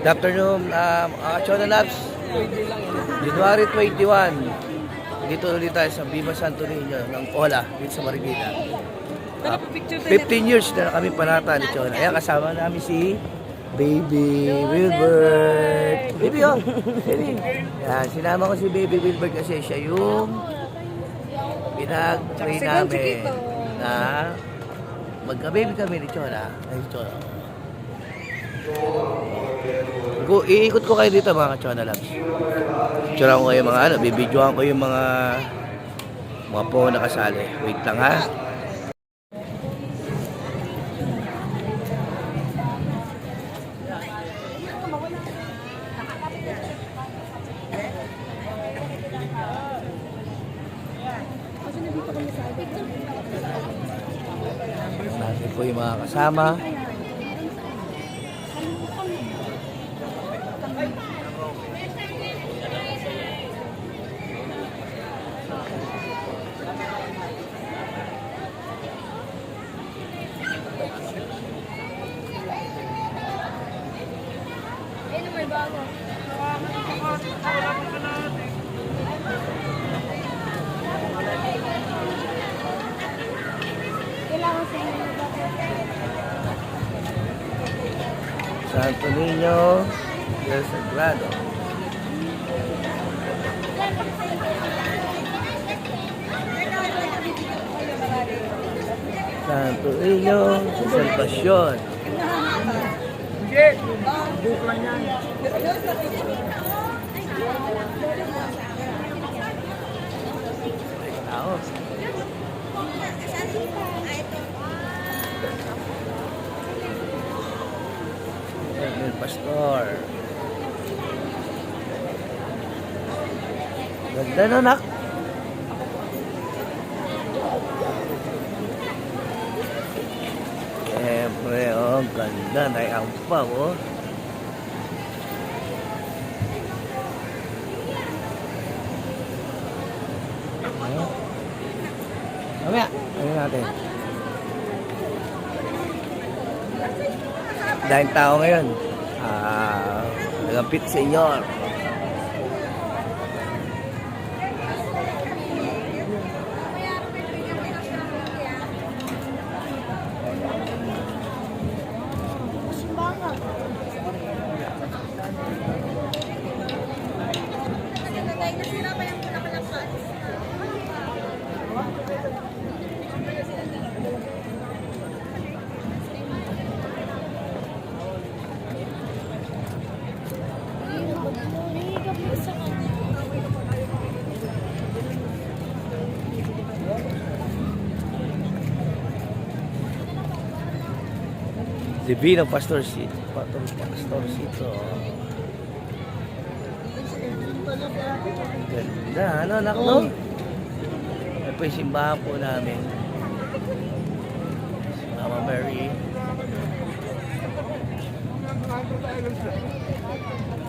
Good afternoon, Chona Labs. January 21. Dito ulit tayo sa Viva Santo Niño ng Ola, dito sa Marikina. 15 years na kami panata ni Chona. Ayan, kasama namin si Baby Wilbert. Baby, oh! Baby! Yan, sinama ko si Baby Wilbert kasi siya yung pinag-try namin na magka-baby kami ni Chona. Ay, Chona. Iikot ko kayo dito mga Chona Labs. Picturean ko kayo mga bibidyoan ko yung mga po na kasali. Wait lang ha. Natin po yung mga kasama. Santo Niño del Sagrado. Santo Niño de Salvación. El Pastor. Ganda na, nak. Siyempre, oh, ganda na yung ampaw, oh. Mamaya, ano natin? Dahil tao ngayon. Nagapit senyor. Divino Pastorcito. Pastorcito. Ganda. Ano, anak mo? Ito po yung simbahan po namin. Mama Mary.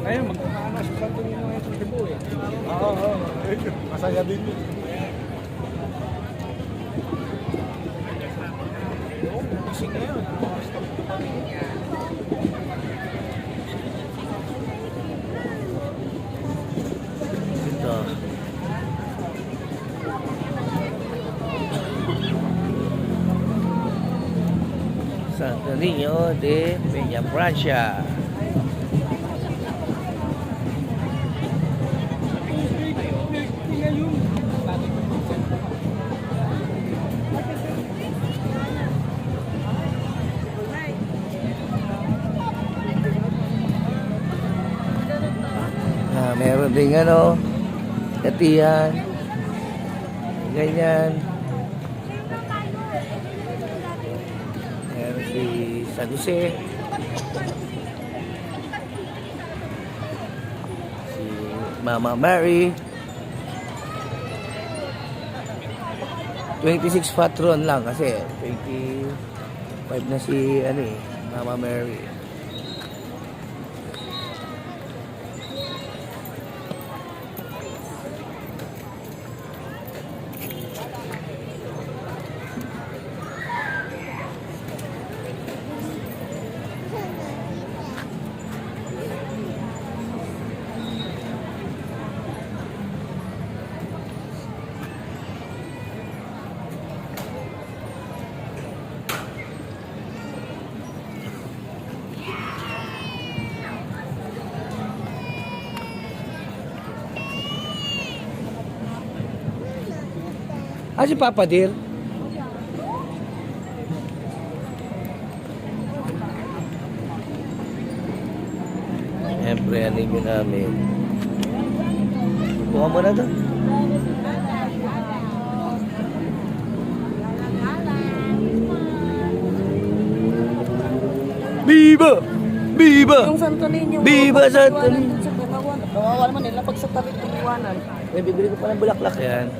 Ngayon, magkakaana sa Santo Niño ngayon sa Cebu eh. Oo. Masaya din yun. Kasi ngayon, Ito. Santo Niño de Peña Francia. Meron din katiyan, ganyan. Meron si San Jose, si Mama Mary. 26 patron lang kasi 25 na si Mama Mary. Ah, si Papa Dir. Siyempre, anime namin. Kuha mo na to. Viva! Viva! Yung Santo Niño. Viva Santo Niño. Niño! Sa katawan. Kawawa naman nila pag sa tabi ng iwanan. May bibili ko pa ng bulaklak yan.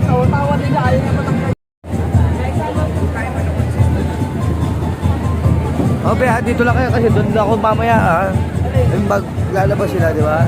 Tawa-tawa nila. Ayaw na matanggal. Okay, dito lang kayo kasi doon na ako mamaya Yung maglalabas sila, di ba?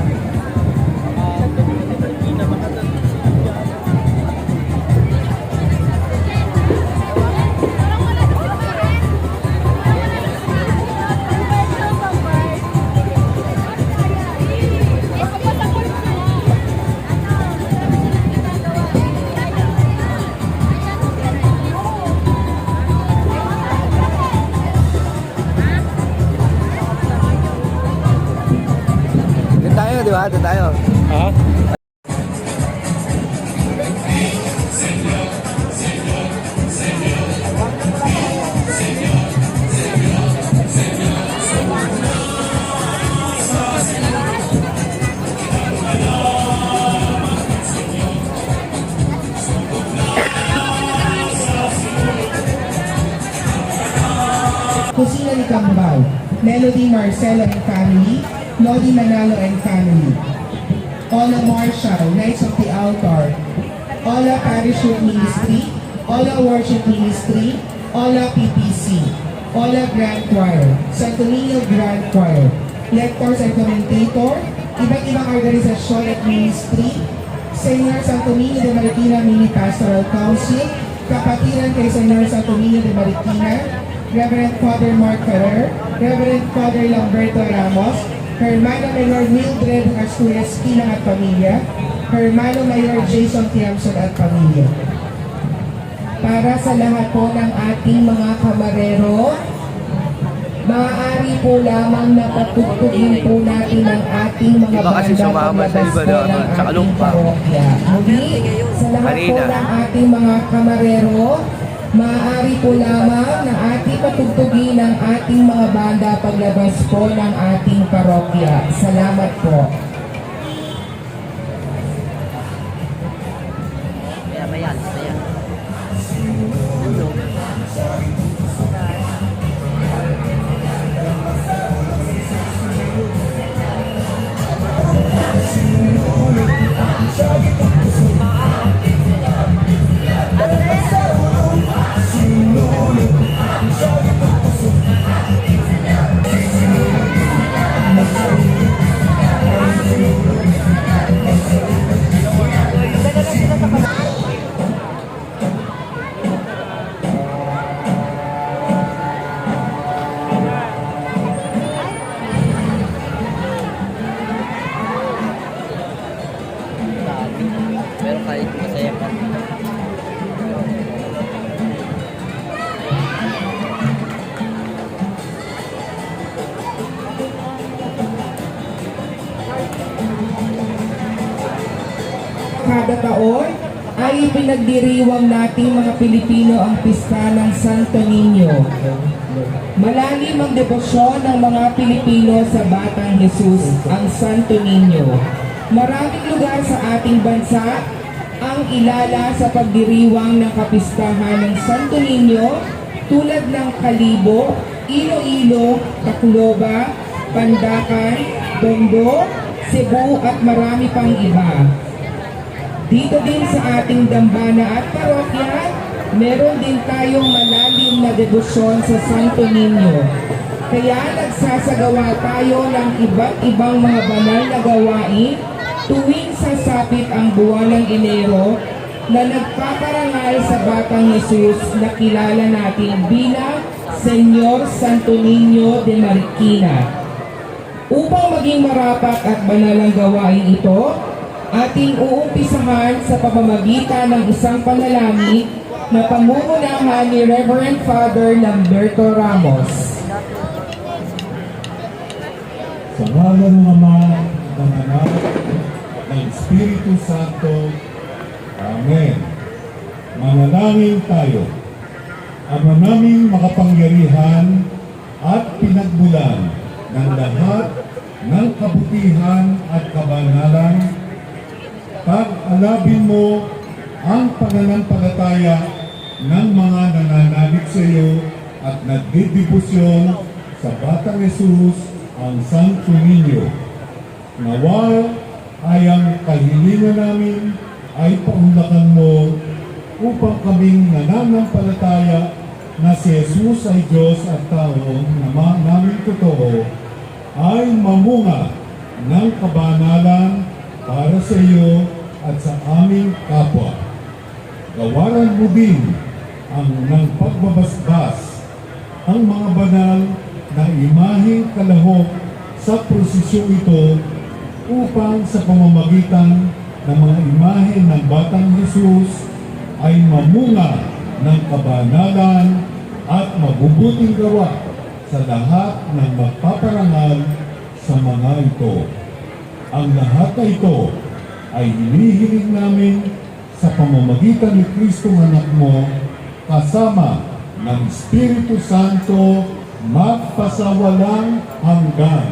Doon tayo, di ba? Doon tayo. Ha? Kusina ni Cambao, Melody Marcelo and family, Lodi Manalo and family, Ola Marshall, Knights of the Altar, Ola Parachute Ministry, Ola Worship Ministry, Ola PPC, Ola Grand Choir, Santo Niño Grand Choir, lectors and commentator, iba't ibang organisasyon at ministry, Senior Santo Niño de Marikina Mini Pastoral Council, kapatiran kay Senior Santo Niño de Marikina, Reverend Father Mark Ferrer, Reverend Father Lamberto Ramos, Hermano Mayor Mildred Asturias Kilang at pamilya, Hermano Mayor Jason Tiamson at pamilya. Para sa lahat po ng ating mga kamarero, maaari po lamang napatugtugin po natin ang ating mga Iba kasi banda sumama sa paglabas iba po na, ng sa ating Kalumpa. parokya. Muli, sa lahat po Kanina. ng ating mga kamarero, maaari po lamang na ating patugtugin ang ating mga banda paglabas po ng ating parokya. Salamat po. Pero kahit masaya pa. Kada taon ay pinagdiriwang nating mga Pilipino ang pista ng Santo Niño. Malalim ang debosyon ng mga Pilipino sa Batang Jesus, ang Santo Niño. Maraming lugar sa ating bansa ang ilala sa pagdiriwang ng kapistahan ng Santo Niño tulad ng Kalibo, Iloilo, Tacloba, Pandacan, Tondo, Cebu at marami pang iba. Dito din sa ating dambana at parokya, meron din tayong malalim na debosyon sa Santo Niño. Kaya nagsasagawa tayo ng iba't ibang mga banal na gawain tuwing sasapit ang buwan ng Enero na nagpaparangal sa Batang Jesus na kilala natin bilang Senyor Santo Niño de Marikina. Upang maging marapat at banal ang gawain ito, Ating uumpisahan sa pamamagitan ng isang panalangin na pamumunahan ni Reverend Father Lamberto Ramos. Sa ngalan ng Ama, ng Anak, ng Espiritu Santo. Amen. Manalangin tayo. Ama naming makapangyarihan at pinagmulan ng lahat ng kabutihan at kabanalan, pag-alabin mo ang pananampalataya ng mga nananalig sa iyo at nagdidibusyon sa Batang Jesus, ang Santo Niño. Nawa ay ang kahilingan namin ay paunlakan mo upang kaming nananampalataya na si Jesus ay Diyos at tao na namin totoo ay mamunga ng kabanalan para sa iyo at sa aming kapwa. Gawaran mo din ang ng pagbabasbas ang mga banal na imaheng kalahok sa prosesyon ito upang sa pamamagitan ng mga imahe ng Batang Jesus ay mamunga ng kabanalan at mabubuting gawa sa lahat ng magpaparangal sa mga ito. Ang lahat na ito ay hinihiling namin sa pamamagitan ni Kristo anak mo kasama ng Espiritu Santo magpasawalang hanggan.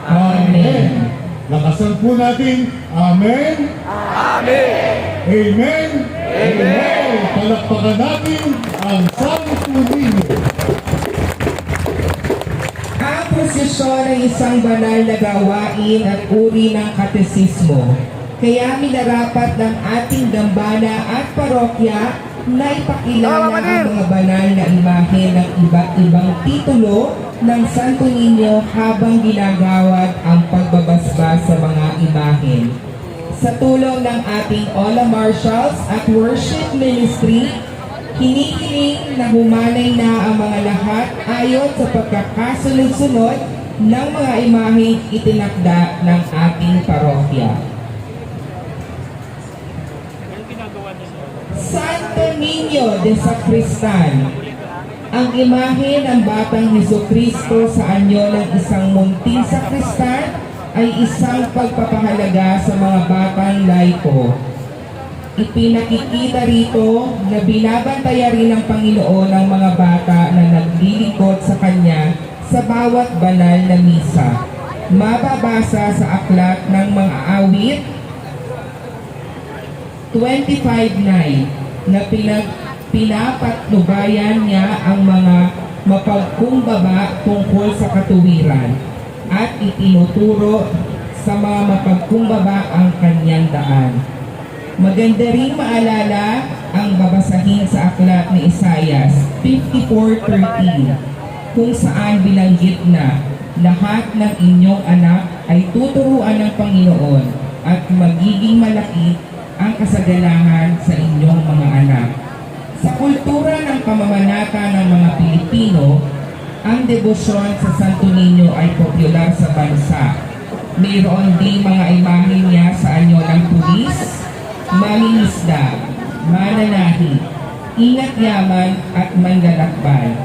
Amen. Lakasan po natin. Amen. Amen! Amen. Amen. Palakpakan natin ang Santo Niño. Ang prosesyon ay isang banal na gawain at uri ng katesismo. Kaya minarapat ng ating dambana at parokya na ipakilala ang mga banal na imahe ng iba't ibang titulo ng Santo Niño habang ginagawad ang pagbabasbas sa mga imahe. Sa tulong ng ating Ola Marshals at Worship Ministry, hinihiling na humanay na ang mga lahat ayon sa pagkakasunod-sunod ng mga imaheng itinakda ng ating parokya. Santo Niño de Sacristan, ang imahe ng Batang Hesukristo sa anyo ng isang munting sakristan ay isang pagpapahalaga sa mga batang laiko. Ipinakikita rito na binabantayan rin ng Panginoon ang mga bata na naglilingkod sa Kanya sa bawat banal na misa. Mababasa sa aklat ng mga awit 25:9 na pinapatnubayan niya ang mga mapagkumbaba tungkol sa katuwiran at itinuturo sa mga mapagkumbaba ang kanyang daan. Maganda ring maalala ang babasahin sa aklat ni Isaias 54:13 kung saan binanggit na lahat ng inyong anak ay tuturuan ng Panginoon at magiging malaki ang kasaganahan sa inyong mga anak. Sa kultura ng pamamanata ng mga Pilipino, ang debosyon sa Santo Niño ay popular sa bansa. Mayroon din mga imahe niya sa anyo ng pulis, mangingisda, mananahi, ingat yaman at manlalakbay.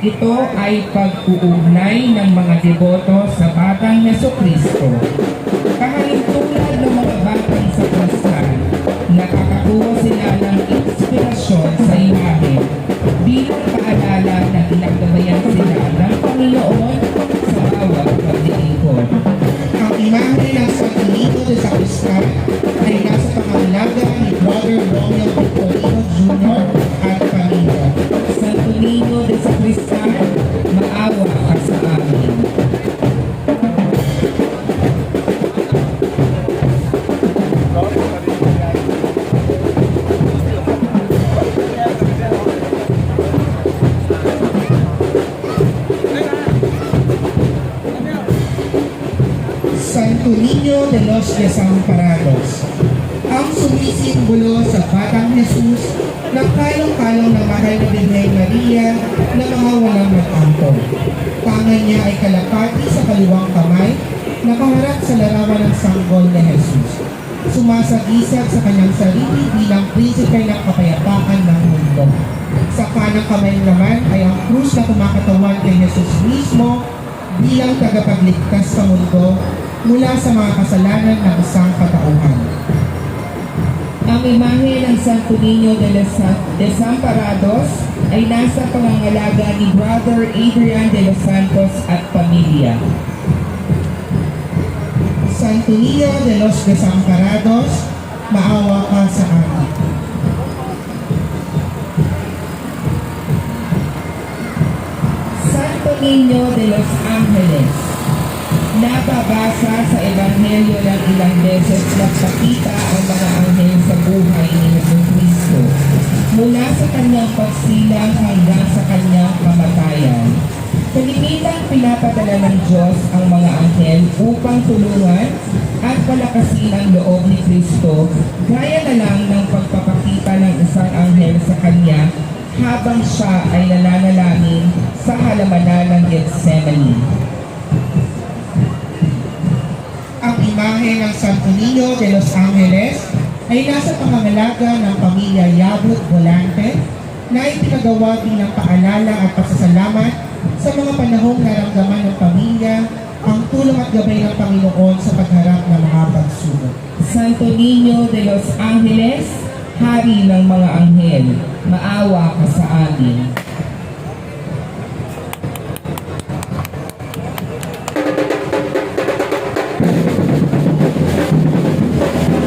Ito ay pag-uugnay ng mga deboto sa Batang Hesukristo. Kahalintulad ng mga batang sa Kristan, nakakakuha sila ng inspirasyon sa imahe bilang paalala na ginagabayan sila ng Panginoon sa bawat paglilingkod. Ang imahe ng Santo Niño de Sacristan ay nasa pangangalaga ni Brother Romeo Victorino Jr. at pamilya. Santo Niño de Sacristan, maawa ka sa amin. Santo Niño de los Desamparados, ang sumisimbolo sa Batang Jesus na kalong-kalong na mahal na Birhen Maria na mga walang mag-angkol. Tangan niya ay kalapati sa kaliwang kamay, nakaharap sa larawan ng sanggol ni Jesus. sumasagisag sa kanyang sarili bilang prinsipe ng kapayapaan ng mundo. Sa kanang kamay naman ay ang krus na kumakatawan kay Jesus mismo bilang tagapagligtas sa mundo mula sa mga kasalanan ng isang katauhan. Ang imahe ng Santo Niño de los Desamparados ay nasa pangangalaga ni Brother Adrian de los Santos at pamilya. Santo Niño de los Desamparados, maawa ka sa amin. Santo Niño de los Ángeles, nababasa sa Ebanghelyo ng ilang beses nagpakita ang mga anghel sa buhay ni Jesucristo mula sa kanyang pagsilang hanggang sa kanyang kamatayan. Kalimitan pinapadala ng Diyos ang mga anghel upang tulungan at palakasin ang loob ni Kristo, gaya na lang ng pagpapakita ng isang anghel sa kanya habang siya ay nananalangin sa halamanan ng Gethsemane. Ang imahe ng Santo Niño de los Ángeles ay nasa pangangalaga ng pamilya Yabut Volante na ipinagawa bilang paalala at pasasalamat sa mga panahong naramdaman ng pamilya ang tulong at gabay ng Panginoon sa pagharap ng mga pagsubok. Santo Niño de los Ángeles, Hari ng mga Anghel, maawa ka sa amin.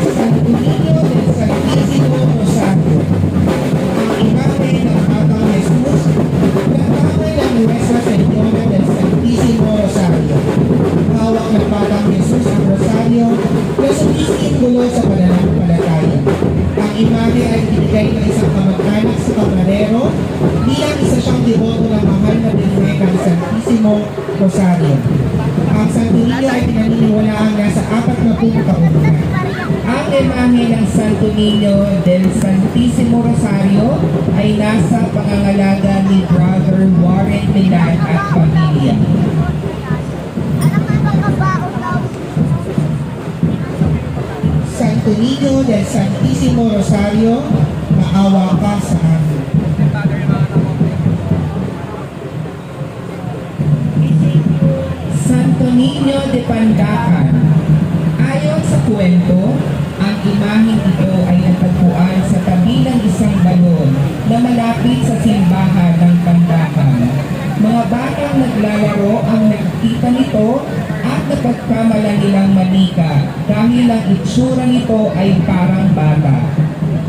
Santo Niño del Santísimo Rosario, ang imahe ng Batang Jesus, nagtawag ng Nuestra Señora del Santísimo Rosario. Hawak ng Batang Jesus ang Rosario na sumisimbolo sa pananampalataya. Ang imahe ay binigay ng isang kamag-anak sa Camarero bilang isa siyang deboto ng mahal na binuhay ng Santísimo Rosario. Ang Santo Niño ay pinaniniwalaang nasa 40 taon na. Ang imahe ng Santo Niño del Santísimo Rosario ay nasa pangangalaga ni Brother Warren Milan at pamilya. Santo Niño del Santísimo Rosario, maawa ka sa amin. Santo Niño de Pandacan. Ayon sa kwento, ang imaheng ito ay natagpuan sa tabi ng isang balon na malapit sa simbahan ng Pandacan. Mga batang naglalaro ang nakikita nito at napagkamala nilang manika dahil ang itsura nito ay parang bata.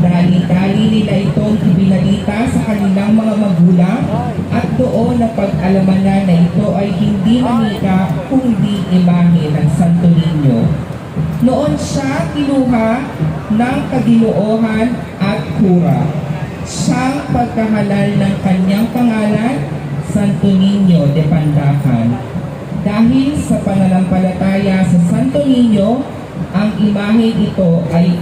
Dali-dali nila itong ibinalita sa kanilang mga magulang at doon napag-alaman na ito ay hindi manika kundi imahe ng Santo Niño. Noon siya kinuha ng kaginoohan at kura. Siyang pagkahalal ng kanyang pangalan, Santo Niño de Pandacan. Dahil sa pananampalataya sa Santo Niño, ang imahe ito ay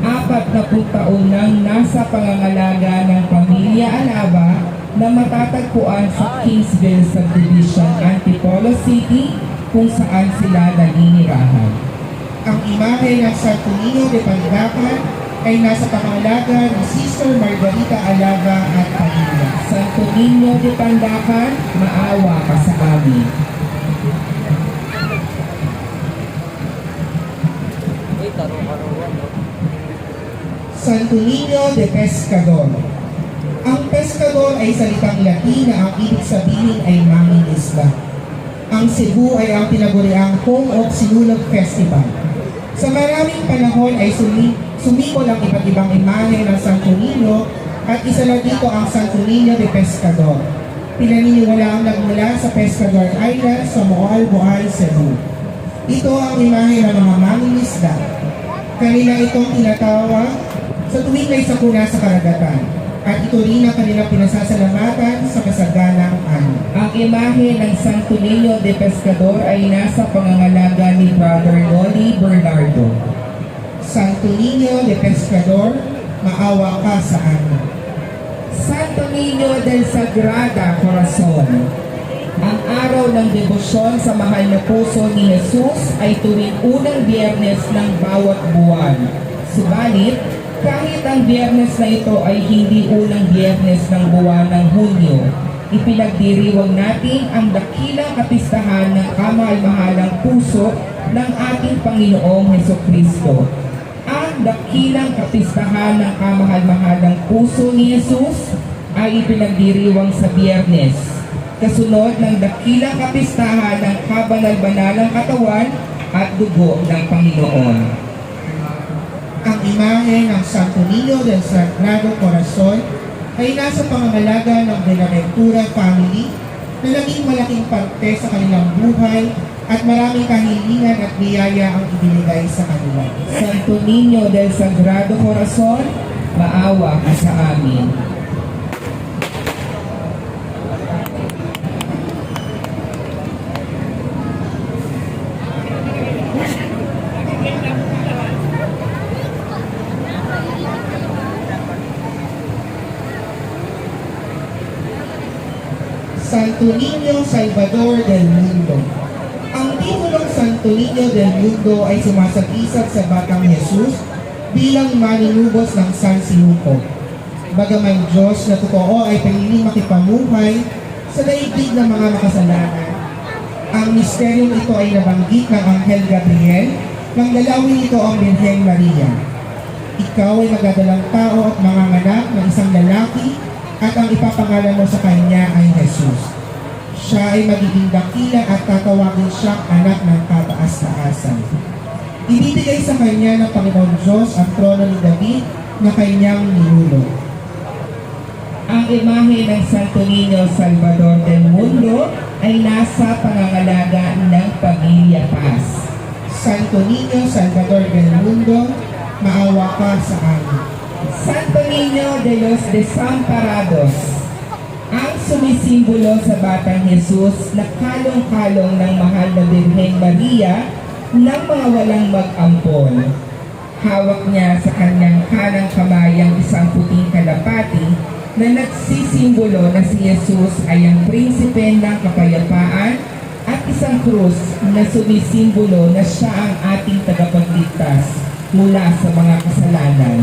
40 taon nang nasa pangangalaga ng pamilya Alaba na matatagpuan sa Kingsville Subdivision, Antipolo City, kung saan sila naninirahan. Ang imahe ng Santo Niño de Pandacan ay nasa pangangalaga ni Sister Margarita Alaba at pamilya. Santo Niño de Pandacan, maawa ka sa amin. Santo Niño de Pescador. Ang pescador ay salitang Latin na ang ibig sabihin ay mangingisda. Ang Cebu ay ang tinaguriang Home of Sinulog Festival. Sa maraming panahon ay sumikol ang iba't ibang imahe ng Santo Niño at isa lang dito ang Santo Niño de Pescador. Pinaniniwala ang nagmula sa Pescador Island sa Moal, Cebu. Ito ang imahe ng mga mangingisda. Kanila itong tinatawag sa tuwing may sakuna sa karagatan. At ito rin ang kanilang pinasasalamatan sa kasaganang ano. Ang imahe ng Santo Niño de Pescador ay nasa pangangalaga ni Brother Noli Bernardo. Santo Niño de Pescador, maawa ka sa amin. Santo Niño del Sagrada Corazon. Ang araw ng debosyon sa mahal na puso ni Jesus ay tuwing unang Biyernes ng bawat buwan. Subalit, kahit ang Biyernes na ito ay hindi unang Biyernes ng buwan ng Hunyo, ipinagdiriwang natin ang dakilang kapistahan ng kamahal-mahalang puso ng ating Panginoong Hesukristo. Ang dakilang kapistahan ng kamahal-mahalang puso ni Jesus ay ipinagdiriwang sa Biyernes, kasunod ng dakilang kapistahan ng kabanal-banalang katawan at dugo ng Panginoon. Ang imahe ng Santo Niño del Sagrado Corazon ay nasa pangangalaga ng Buenaventura family na naging malaking parte sa kanilang buhay at maraming kahilingan at biyaya ang ibinigay sa kanila. Santo Niño del Sagrado Corazon, maawa ka sa amin. Santo Niño Salvador del Mundo. Ang titulong Santo Niño del Mundo ay sumasagisag sa Batang Jesus bilang manunubos ng sansinuko. Bagaman Diyos na totoo ay piniling makipamuhay sa daigdig ng mga makasalanan. Ang misteryong ito ay nabanggit ng Anghel Gabriel nang dalawin ito ang Birhen Maria. Ikaw ay magdadalang tao at manganganak ng isang lalaki at ang ipapangalan mo sa kanya ay Jesus. Siya ay magiging dakila at tatawagin siyang anak ng kataas-taasan. Ibibigay sa kanya ng Panginoon Diyos ang trono ni David na kanyang ninuno. Ang imahe ng Santo Niño Salvador del Mundo ay nasa pangangalaga ng Pamilya Paz. Santo Niño Salvador del Mundo, maawa ka sa amin. Santo Niño de los Desamparados, ang sumisimbolo sa Batang Jesus na kalong-kalong ng mahal na Birhen Maria ng mga walang mag-ampon. Hawak niya sa kanyang kanang kamay ang isang puting kalapati na nagsisimbolo na si Jesus ay ang prinsipe ng kapayapaan at isang krus na sumisimbolo na siya ang ating tagapagligtas mula sa mga kasalanan.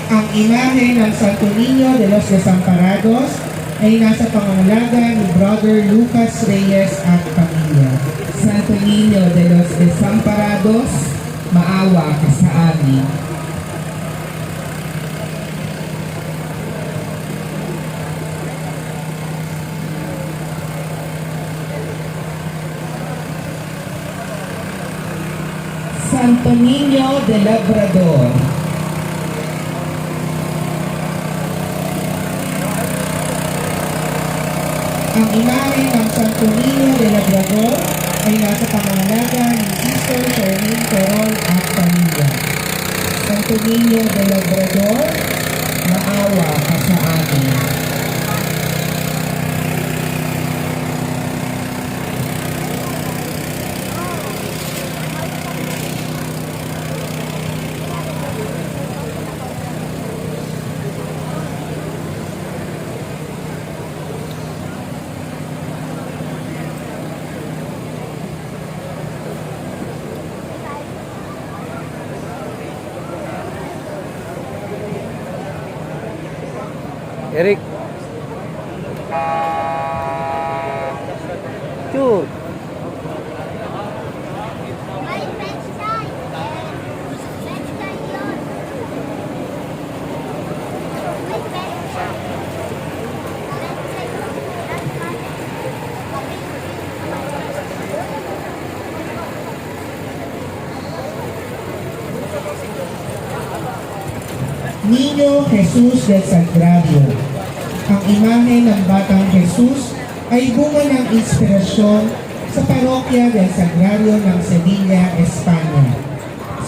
Ang imahe ng Santo Niño de los Desamparados ay nasa pangangalaga ni Brother Lucas Reyes at pamilya. Santo Niño de los Desamparados, maawa ka sa amin. Santo Niño de Labrador, Ang imahe ng Santo Niño de Labrador ay nasa pangangalaga ni Sister Charlene Perol at pamilya. Santo Niño de Labrador, maawa ka sa amin. Eric. Sure. Niño Jesus del Sagrario. Ang imahe ng Batang Jesus ay bunga ng inspirasyon sa parokya del Sagrario ng Sevilla, Espanya.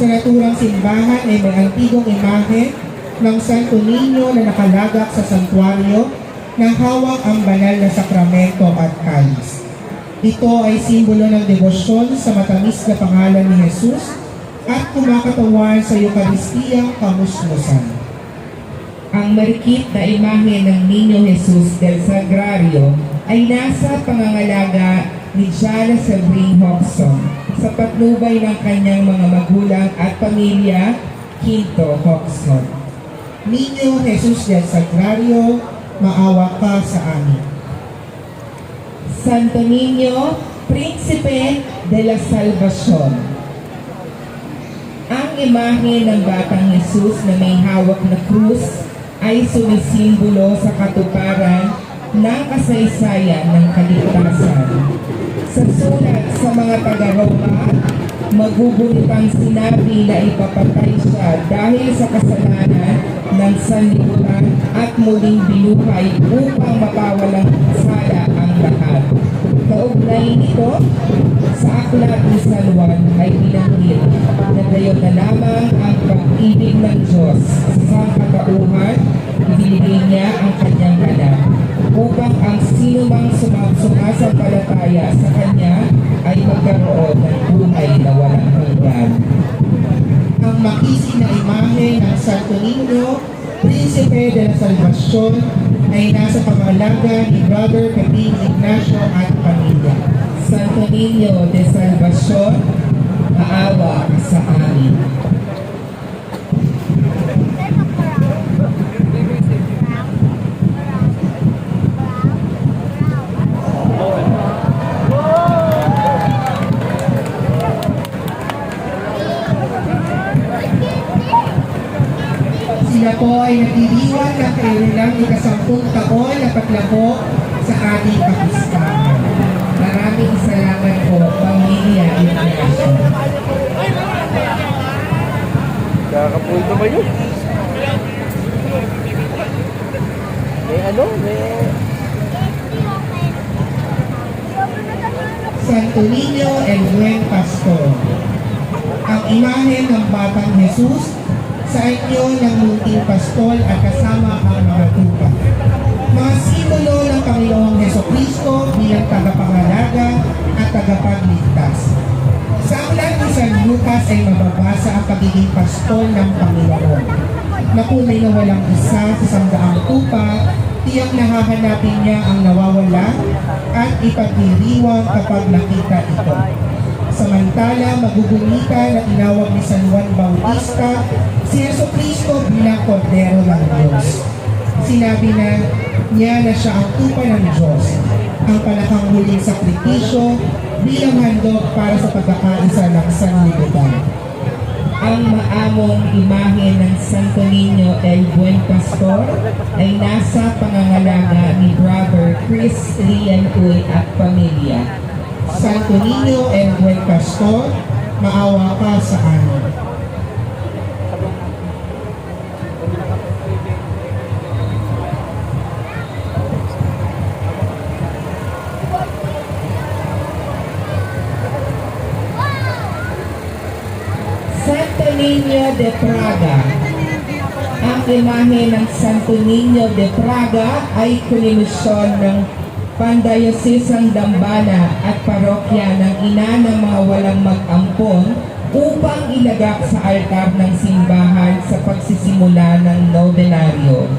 Sa naturang simbahan ay may antigong imahe ng Santo Niño na nakalagak sa santuario na hawak ang banal na sakramento at kalis. Ito ay simbolo ng debosyon sa matamis na pangalan ni Jesus at kumakatawan sa Eukaristiyang kamusmusan. Ang marikit na imahe ng Niño Jesus del Sagrario ay ay nasa pangangalaga ni Janice Sabrine Hodgson sa patnubay ng kanyang mga magulang at pamilya, Quinto Hodgson. Niño Jesus del Sagrario, maawa ka sa amin. Santo Niño, Príncipe de la Salvación. Ang imahe ng Batang Jesus na may hawak na krus ay sumisimbolo sa katuparan ng kasaysayan ng kaligtasan. Sa sulat sa mga taga-Roma, magugunitang sinabi na ipapatay siya dahil sa kasalanan ng sanlibutan at muling binuhay upang mapawalang sala ang lahat. Kaugnay nito, sa aklat ni San Juan ay binanggit na gayon na lamang ang pag-ibig ng Diyos sa katauhan, ibinigay niya ang kanyang anak upang ang sinumang sumasampalataya sa kanya ay magkaroon ng buhay na walang hanggan. Ang makisig na imahe ng Santo Niño, Príncipe de la Salvación, ay nasa pangalaga ni Brother Caping Ignacio at pamilya. Santo Niño de Salvación, maawa ka sa amin. Sila po ay nagdiriwang ng kailangang ikasampung taon na paglako sa ating kapistahan. Maraming salamat po, Pamilya Ignacio. Kakapunto ba yun? May ano? May... Santo Niño el Buen Pastor. Ang imahe ng Batang Jesus sa inyo ng munting pastol at kasama ang mga tupa. Mga simbolo ng Panginoong Hesukristo bilang tagapangalaga at tagapagligtas. Sa aklat ni San Lucas ay mababasa ang pagiging pastol ng Panginoon. Na tunay na walang isa sa 100 tupa, tiyang nahahanapin niya ang nawawala at ipagdiriwang kapag nakita ito. Samantala, magugunita na tinawag ni San Juan Bautista si Jesucristo bilang Kordero ng Diyos. Sinabi na niya na siya ang tupa ng Diyos, ang panakanghuling sakripisyo bilang handog para sa pagkakaisa ng sanlibutan. Ang maamong imahe ng Santo Niño el Buen Pastor ay nasa pangangalaga ni Brother Chris Lian Uy at pamilya. Santo Niño el Buen Pastor, maawa ka sa amin. Santo Niño de Praga. Ang imahe ng Santo Niño de Praga ay konimisyon ng Pandayosisang Dambana at parokya ng ina ng mga walang mag-ampon upang ilagak sa altar ng simbahan sa pagsisimula ng nobenaryo.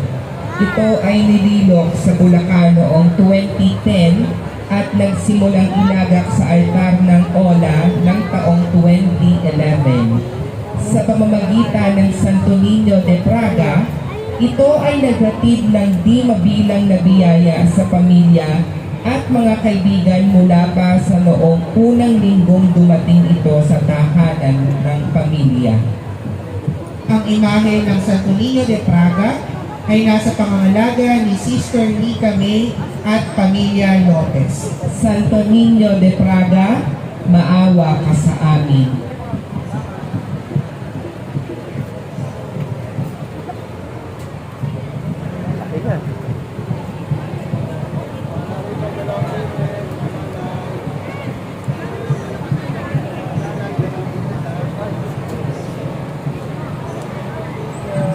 Ito ay nililok sa Bulacan noong 2010 at nagsimulang ilagak sa altar ng Ola ng taong 2011. Sa pamamagitan ng Santo Niño de Praga, ito ay naghatid ng di mabilang na biyaya sa pamilya at mga kaibigan mula pa sa noong unang linggong dumating ito sa tahanan ng pamilya. Ang imahe ng Santo Niño de Praga ay nasa pangangalaga ni Sister Nika May at pamilya Lopez. Santo Niño de Praga, maawa ka sa amin.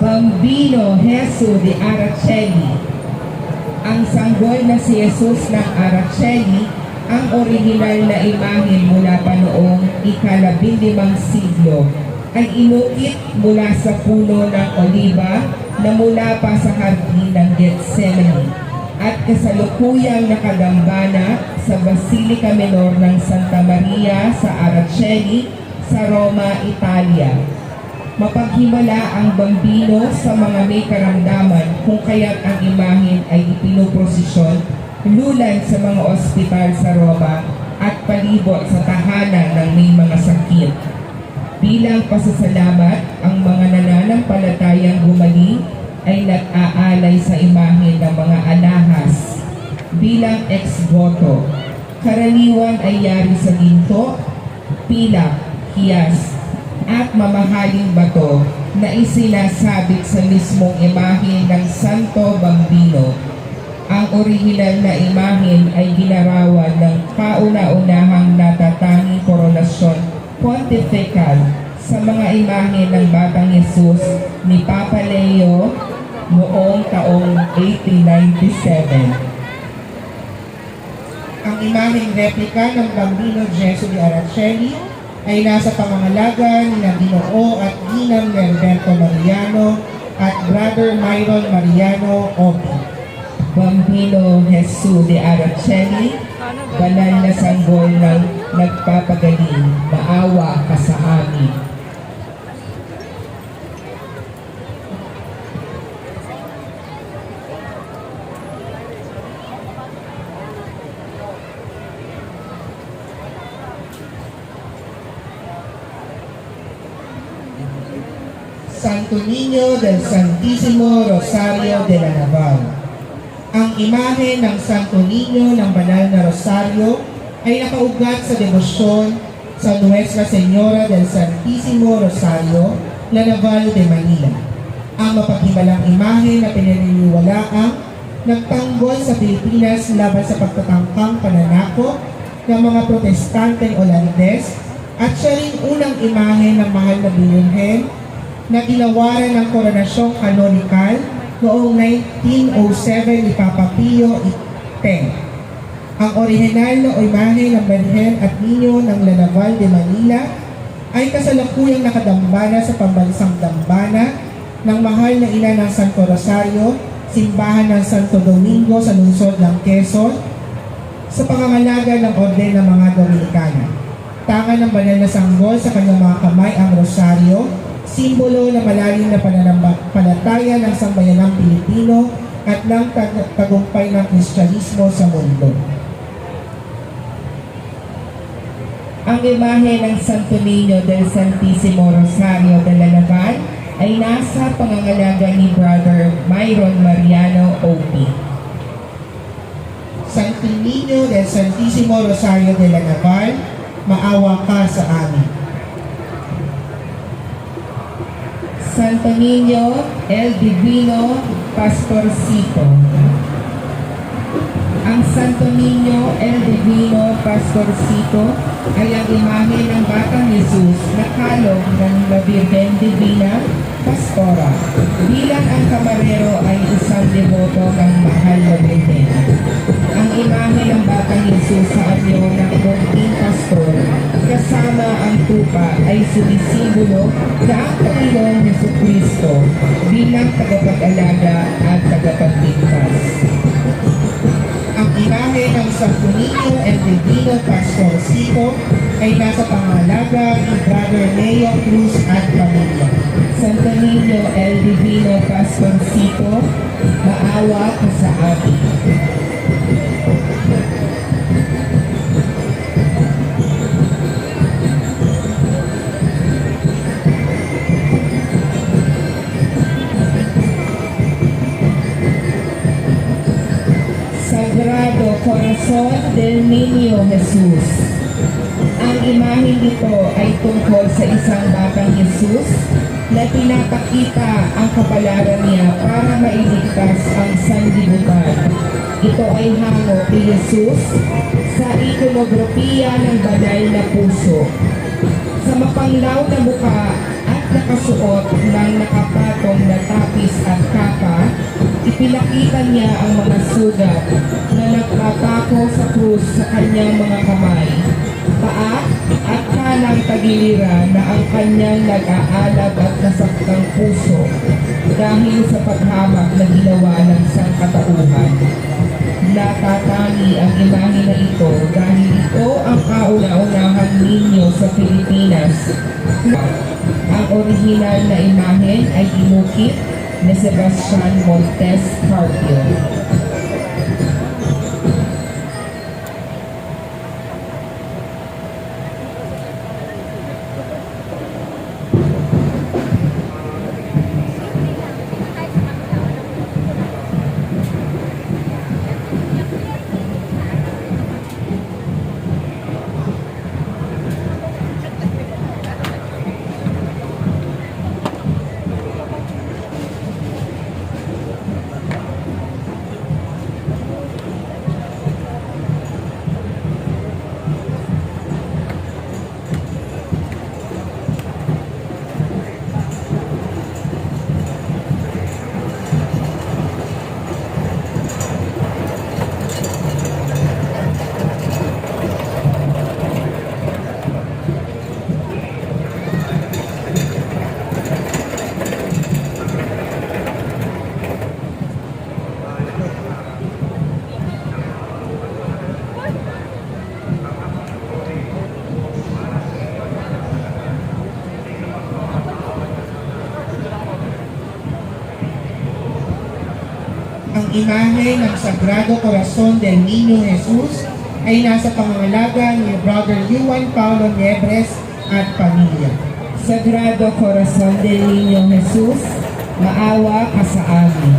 Bambino Jesus de Araceli. Ang sanggol na si Jesus ng Araceli, ang original na imahe mula pa noong ika-15 siglo, ay inukit mula sa puno ng oliba na mula pa sa hardin ng Gethsemane. at kasalukuyang nakadambana sa Basilica Menor ng Santa Maria sa Araceli sa Roma, Italia. Mapaghimala ang bambino sa mga may karamdaman kung kaya't ang imahen ay ipinoprosisyon lulan sa mga ospital sa Roma at palibot sa tahanan ng may mga sakit. Bilang pasasalamat, ang mga nananampalatayang gumaling ay nag-aalay sa imahe ng mga alahas bilang ex-voto. Karaniwan ay yari sa ginto, pilak, hiyas, at mamahaling bato na isinasabit sa mismong imahe ng Santo Bambino. Ang orihinal na imahen ay ginarawan ng kauna-unahang natatanging koronasyon pontifical sa mga imahe ng Batang Jesus ni Papa Leo noong taong 1897. Ang imaheng replika ng Bambino Jesu de Araceli ay nasa pangangalaga ni Ginoo at Ginang Norberto Mariano at Brother Myron Mariano Obi. Bambino Jesus de Araceli, banal na sanggol ng nagpapagaling, maawa ka sa amin. Santo Niño del Santísimo Rosario de la Naval. Ang imahe ng Santo Niño ng Banal na Rosario ay nakaugat sa debosyon sa Nuestra Señora del Santísimo Rosario, La Naval de Manila. Ang mapaghimalang imahe na pinaniniwalaang nagtanggol sa Pilipinas laban sa pagtatangkang pananakop ng mga protestanteng Olandes at siya rin unang imahe ng mahal na Birhen na ginawaran ng koronasyong kanonikal noong 1907 ni Papa Pio X. Ang orihinal na imahe ng Birhen at Niño ng La Naval de Manila ay kasalukuyang nakadambana sa pambansang dambana ng mahal na ina ng Santo Rosario, simbahan ng Santo Domingo sa lungsod ng Quezon, sa pangangalaga ng orden ng mga Dominikana. Tanga ng banal na sanggol sa kanyang mga kamay ang rosaryo, simbolo na malalim na pananampalataya ng sambayanang Pilipino at ng tagumpay ng Kristyanismo sa mundo. Ang imahe ng Santo Niño del Santísimo Rosario de la Naval ay nasa pangangalaga ni Brother Myron Mariano Obi. Santo Niño del Santísimo Rosario de la Naval, maawa ka sa amin. Santo Niño El Divino Pastorcito. Ang Santo Niño El Divino Pastorcito ay ang imahe ng Batang Jesus na kalog ng La Virgen Divina Pastora. Bilang ang kamarero ay isang deboto ng mahal na Virgen. Ang imahe ng Batang Jesus sa anyo ng Bunting Pastor kasama ang tupa ay sumisimbolo na ang Panginoong Jesucristo bilang tagapag-alaga at tagapagligtas. Ang imahe ng Santo Niño El Divino Pastorcito ay nasa pangalaga ni Brother Leo Cruz at pamilya. Santo Niño El Divino Pastorcito, maawa ka sa amin. Sagrado Corazon del Niño Jesus. Ang imahe nito ay tungkol sa isang batang Jesus na pinapakita ang kapalaran niya para mailigtas ang sanlibutan. Ito ay hango kay Jesus sa ikonografiya ng banal na puso. Sa mapanglaw na mukha at nakasuot ng nakapatong na tapis at kapa, ipinakita niya ang mga sugat na nagpapako sa krus sa kanyang mga kamay, paa at kanang tagiliran na ang kanyang nag-aalab at nasaktang puso dahil sa paghamak na ginawa ng sangkatauhan. Natatangi ang imahe na ito dahil ito ang kauna-unahang ninyo sa Pilipinas. Ang orihinal na imahe ay dinukit ni Sebastian Montes Carpio. Ang imahe ng Sagrado Corazon del Niño Jesus ay nasa pangangalaga ni Brother Juan Paulo Niebres at pamilya. Sagrado Corazon del Niño Jesus, maawa ka sa amin.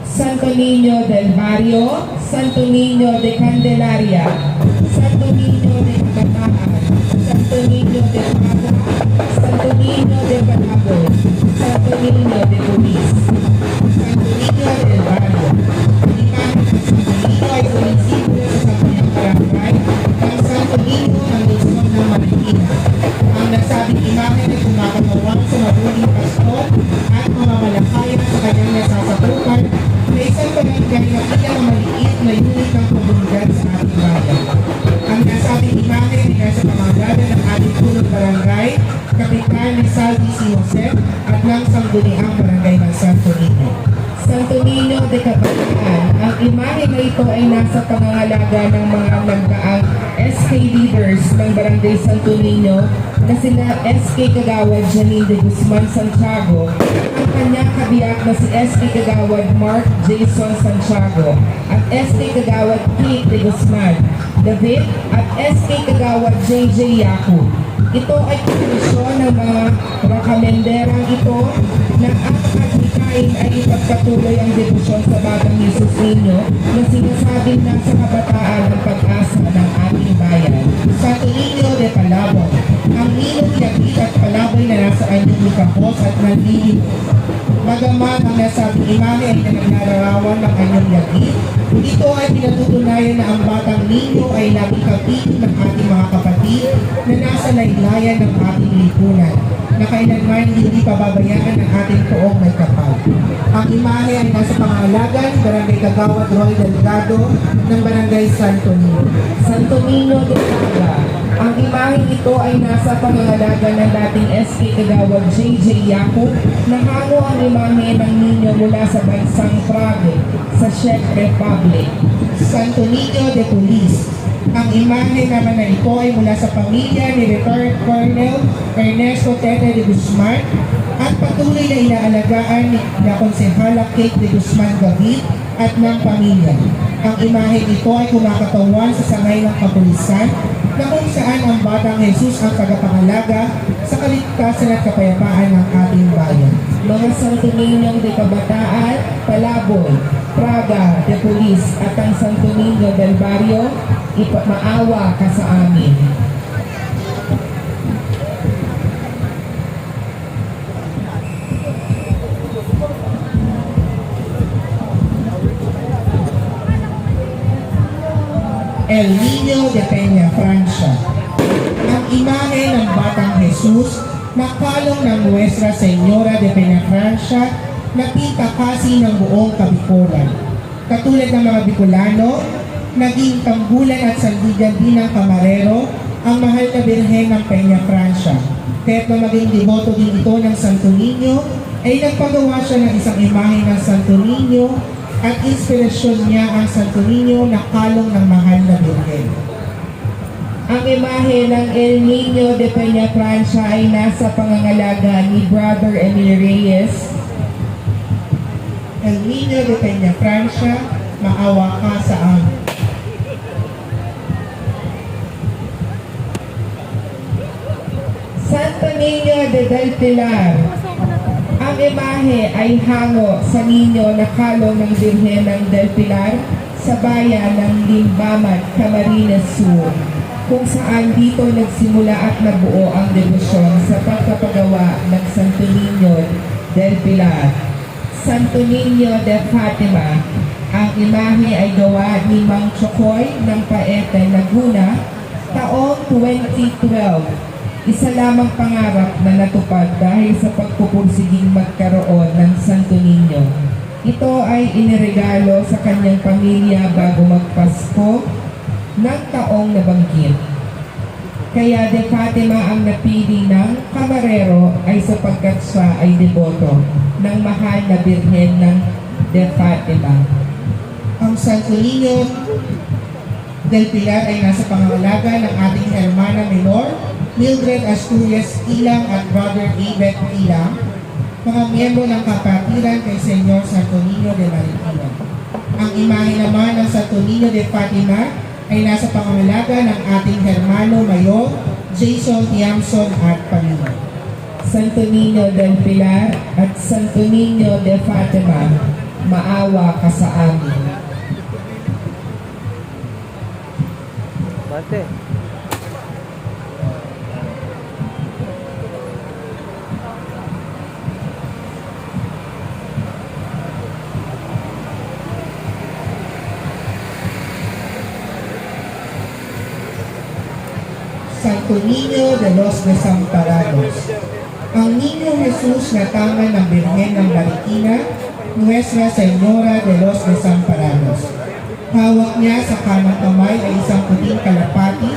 Santo Niño del Barrio, Santo Niño de Candelaria, Santo Niño de Kabataan, Santo Niño de Paga, Santo Niño de Banaboy, Santo Niño de Bulis, Santo Niño del Barrio. Ang imahe ng Santo Niño ay sumisipyo sa Sangguniang Barangay ng Santo Niño ng Luzon ng Marikina. Ang nasabing imahe ay kumakatawan sa mabuting pastor at mamamalakayan sa kanyang nasasakupan na isang barangay na pinakamaliit na unit ng komunidad sa ating bayan. Ang nasabing imahe ay nasa pamangalanan ng ating punong barangay, Kapitan ni Salvi C. Jose at ng Sangguniang Barangay ng Santo Niño. Santo Niño de Kabataan. Ang imahe na ito ay nasa pangangalaga ng mga nagdaang SK leaders ng Barangay Santo Niño na sina SK Kagawad Janine de Guzman Santiago, ang kanyang kabiyak na si SK Kagawad Mark Jason Santiago at SK Kagawad Kate de Guzman, David at SK Kagawad JJ Yaku. Ito ay komisyon ng mga rakamenderang ito na ang adhikain ay ipagpatuloy ang debosyon sa Batang Jesus Niño na sinasabing nasa kabataan ng pag-asa ng ating bayan. Santo Niño de Palabon, ang ninong yagit at palabay na nasa anyong likapos at nanlilito. Bagamat ang nasabing imahe ay naglalarawan ng anyong yagit, ito ay pinatutunayan na ang Batang Niño ay laging kapitin ng ating mga kapatid na nasa laylayan ng ating lipunan, na kailanman hindi pababayaan ng ating poong may kapal. Ang imahe ay nasa pangangalaga ni Barangay Kagawad Roy Delgado ng Barangay Santo Niño. Santo Niño de Paga. Ang imahe ito ay nasa pangangalaga ng dating SK Kagawad JJ Yaku na hango ang imahe ng ninyo mula sa bansang Prague sa Czech Republic. Santo Niño de Police. Ang imahe naman na ito ay mula sa pamilya ni Retired Colonel Ernesto Tete de Guzman at patuloy na inaalagaan ni na Konsehala Kate de Guzman David at ng pamilya. Ang imahe ito ay kumakatawan sa sangay ng kapulisan na kung saan ang Batang Jesus ang tagapangalaga sa kaligtasan at kapayapaan ng ating bayan. Mga Santo Niño de Kabataan, Palaboy, Praga de Police at ang Santo Niño del Barrio, maawa ka sa amin. El Niño de Peña, Francia. Ang imahe ng Batang Jesus na kalong ng Nuestra Señora de Peña, Francia na pintakasi ng buong Kabikulan. Katulad ng mga Bicolano, naging tambulan at sandigan din ng kamarero ang mahal na Birhen ng Peña, Francia. Kaya't na maging deboto din ito ng Santo Niño, ay nagpagawa siya ng isang imahe ng Santo Niño at inspirasyon niya ang Santo Niño na kalong ng mahal na Birhen. Ang imahe ng El Niño de Peña, Francia ay nasa pangangalaga ni Brother Emil Reyes. El Niño de Peña, Francia, maawa ka sa amin. Santo Niño de Del Pilar. Ang imahe ay hango sa ninyo na kalong ng Birhen ng Del Pilar sa bayan ng Limbaman, Camarines Sur, kung saan dito nagsimula at nabuo ang debosyon sa pagpapagawa ng Santo Niño del Pilar. Santo Niño de Fatima. Ang imahe ay gawa ni Mang Chokoy ng Paete, Laguna, taong 2012. Isa lamang pangarap na natupad dahil sa pagpupursiging magkaroon ng Santo Niño. Ito ay iniregalo sa kanyang pamilya bago magpasko ng taong nabanggit. Kaya de Fatima ang napili ng kamarero ay sapagkat siya ay deboto ng mahal na Birhen ng de Fatima. Ang Santo Niño del Pilar ay nasa pangangalaga ng ating hermana minor, Mildred Asturias Ilang at Brother Abet Ilang, mga miyembro ng kapatiran kay Senyor Santo Niño de Marikina. Ang imahe naman ng Santo Niño de Fatima ay nasa pangangalaga ng ating hermano mayor, Jason Tiamson at pamilya. Santo Niño del Pilar at Santo Niño de Fatima, maawa ka sa amin. Bante. Santo Niño de los Desamparados. Ang Niño Jesus na tama ng Birhen ng Marikina, Nuestra Señora de los Desamparados. Hawak niya sa kanang kamay ay isang puting kalapati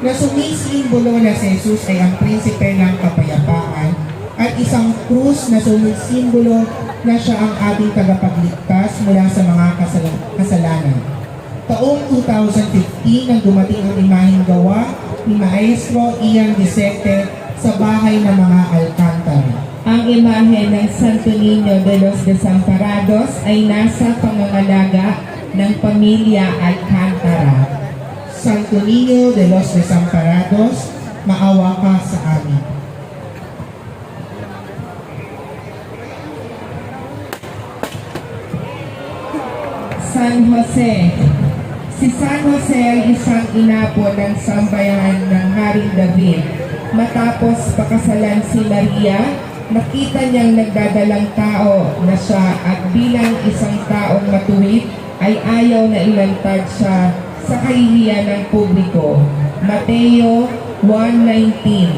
na sumisimbolo na si Jesus ay ang prinsipe ng kapayapaan at isang krus na sumisimbolo na siya ang ating tagapagligtas mula sa mga kasalanan. Taong 2015 nang dumating ang imaheng gawa ni Maestro Ian Vicente sa bahay ng mga Alcantara. Ang imahe ng Santo Niño de los Desamparados ay nasa pangangalaga ng pamilya Alcantara. Santo Niño de los Desamparados, maawa ka sa amin. San Jose. Si San Jose ay isang inapo ng sambayanan ng Haring David. Matapos pakasalan si Maria, nakita niyang nagdadalang tao na siya at bilang isang taong matuwid ay ayaw na ilantad siya sa kahihiyan ng publiko. Mateo 1:19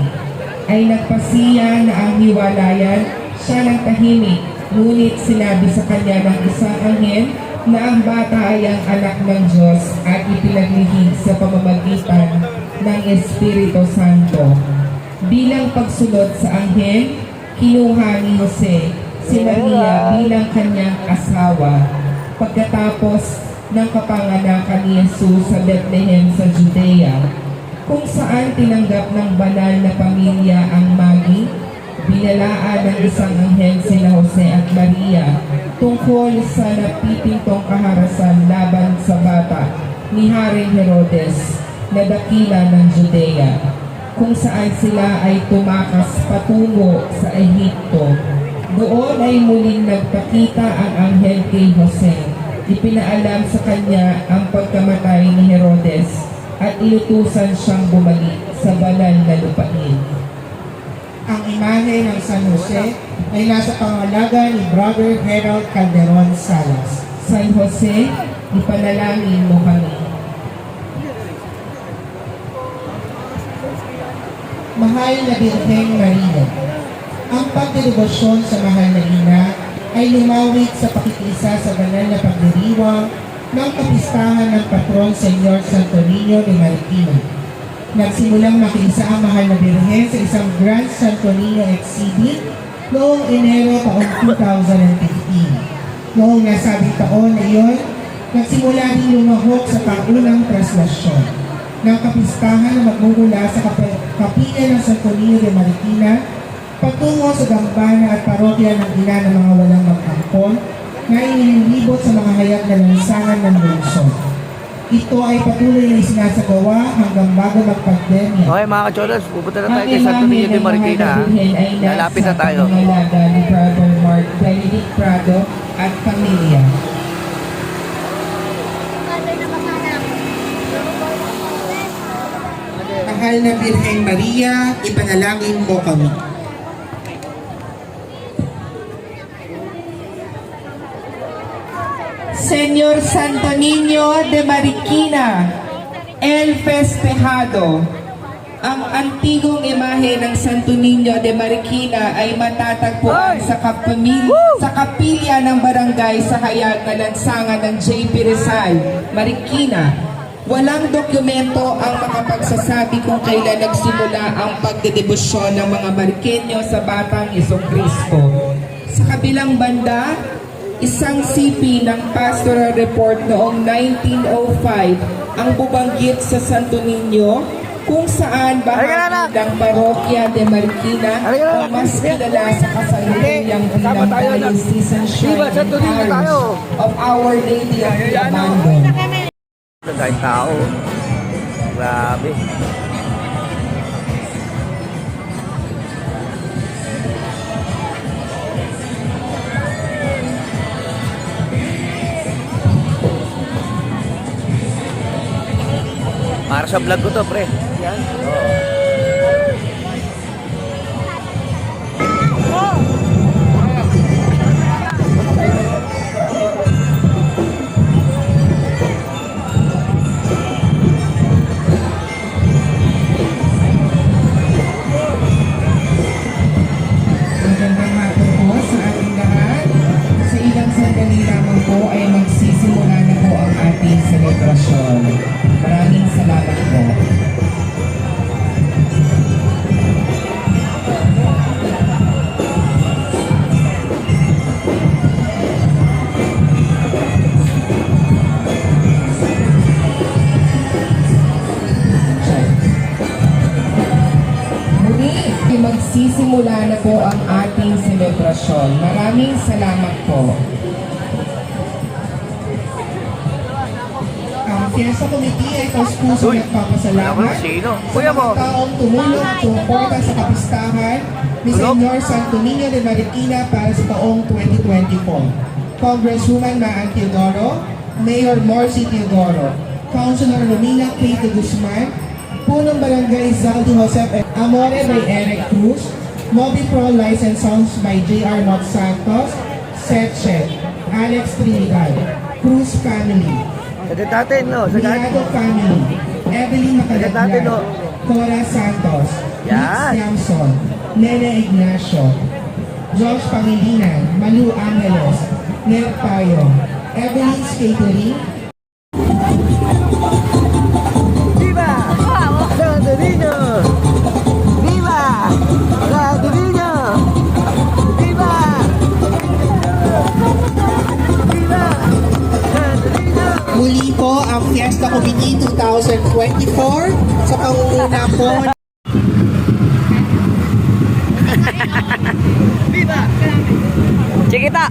ay nagpasiya na ang hiwalayan siya ng tahimik, ngunit sinabi sa kanya ng isang anghel na ang bata ay ang anak ng Diyos at ipinaglihim sa pamamagitan ng Espiritu Santo. Bilang pagsunod sa anghel, kinuha ni Jose si Maria bilang kanyang asawa. Pagkatapos ng kapanganakan ni Jesus sa Bethlehem sa Judea, kung saan tinanggap ng banal na pamilya ang magi, binalaan ng isang anghel sina Jose at Maria tungkol sa napipintong kaharasan laban sa bata ni Haring Herodes na dakila ng Judea, kung saan sila ay tumakas patungo sa Ehipto. Doon ay muling nagpakita ang anghel kay Jose. Ipinaalam sa kanya ang pagkamatay ni Herodes at inutusan siyang bumalik sa banal na lupain. Ang imahe ng San Jose ay nasa pangalaga ni Brother Gerald Calderon Salas. San Jose, ipanalangin mo kami. Mahal na Birhen Maria, ang pagdedebosyon sa mahal na ina ay lumawit sa pakikiisa sa banal na pagdiriwang ng kapistahan ng patron Senyor Santo Niño de Marikina. Nagsimulang makiisa ang mahal na birhen sa isang Grand Santo Niño exhibit noong Enero taong 2015. Noong nasabing taon na iyon, nagsimula din lumahok sa pangunang traslasyon ng kapistahan na magmumula sa kapilya ng Santo Niño de Marikina patungo sa dambana at parokya ng ina ng mga walang magkampon na inililibot sa mga hayag na lansangan ng lungsod. Ito ay patuloy na isinasagawa hanggang bago magpandemya. Okay mga kacholas, pupunta na tayo Ang kay Santo Niño de imahe ng Marikina. mahal na birhen ay Lalapit na nasa tayo. pangangalaga ni Brother Mark Benedict Prado at pamilya. Mahal na Birheng Maria, ipanalangin mo kami. Señor Santo Niño de Marikina, El Festejado. Ang antigong imahe ng Santo Niño de Marikina ay matatagpuan sa kapilya ng barangay sa hayag na lansangan ng J.P. Rizal, Marikina. Walang dokumento ang makapagsasabi kung kailan nagsimula ang pagdedebosyon ng mga Marikenyo sa Batang Jesucristo. Sa kabilang banda, isang sipi ng pastoral report noong 1905 ang bubanggit sa Santo Niño kung saan bahagi ng parokya de Marikina ang mas kilala sa kasalukuyang unang diocesan shrine and parish of Our Lady of the Abandon. Kahit tao. Grabe. Para sa vlog ko to, pre. Yan. Oo. Magandang hapon po sa ating lahat. Sa ilang sandali lamang po ay magsisimula na po ang ating selebrasyon. Maraming salamat po. Muli, magsisimula na po ang ating selebrasyon. Maraming salamat po. Ang Fiesta Committee ay taus-puso Uy, nagpapasalamat wala ko sino. sa Kuya mo. mga taong tumulong at sumuporta sa kapistahan ni Tulog? Senyor Santo Niño de Marikina para sa taong 2024. Congresswoman Maan Teodoro, Mayor Morsi Teodoro, Councilor Romina K. de Guzman, Punong Barangay Zaldi Josep Amore by Eric Cruz, Mobi Pro License Songs by J.R. Mot Santos, Setchet, Alex Trinidad, Cruz Family, Sagad natin, no? Sagad. Milado Family, Evelyn Sagad natin, no? Macalaglag, Cora Santos, Yan. Nix Yamson, Nene Ignacio, Josh Pangilinan, Malu Angelos, Ned Payo, Evelyn's Catering, Viva! Santo Niño! Viva! Santo Niño! Viva! Viva! Santo Niño! muli po ang Fiesta Committee 2024 sa pangunguna po Viva! Chiquita!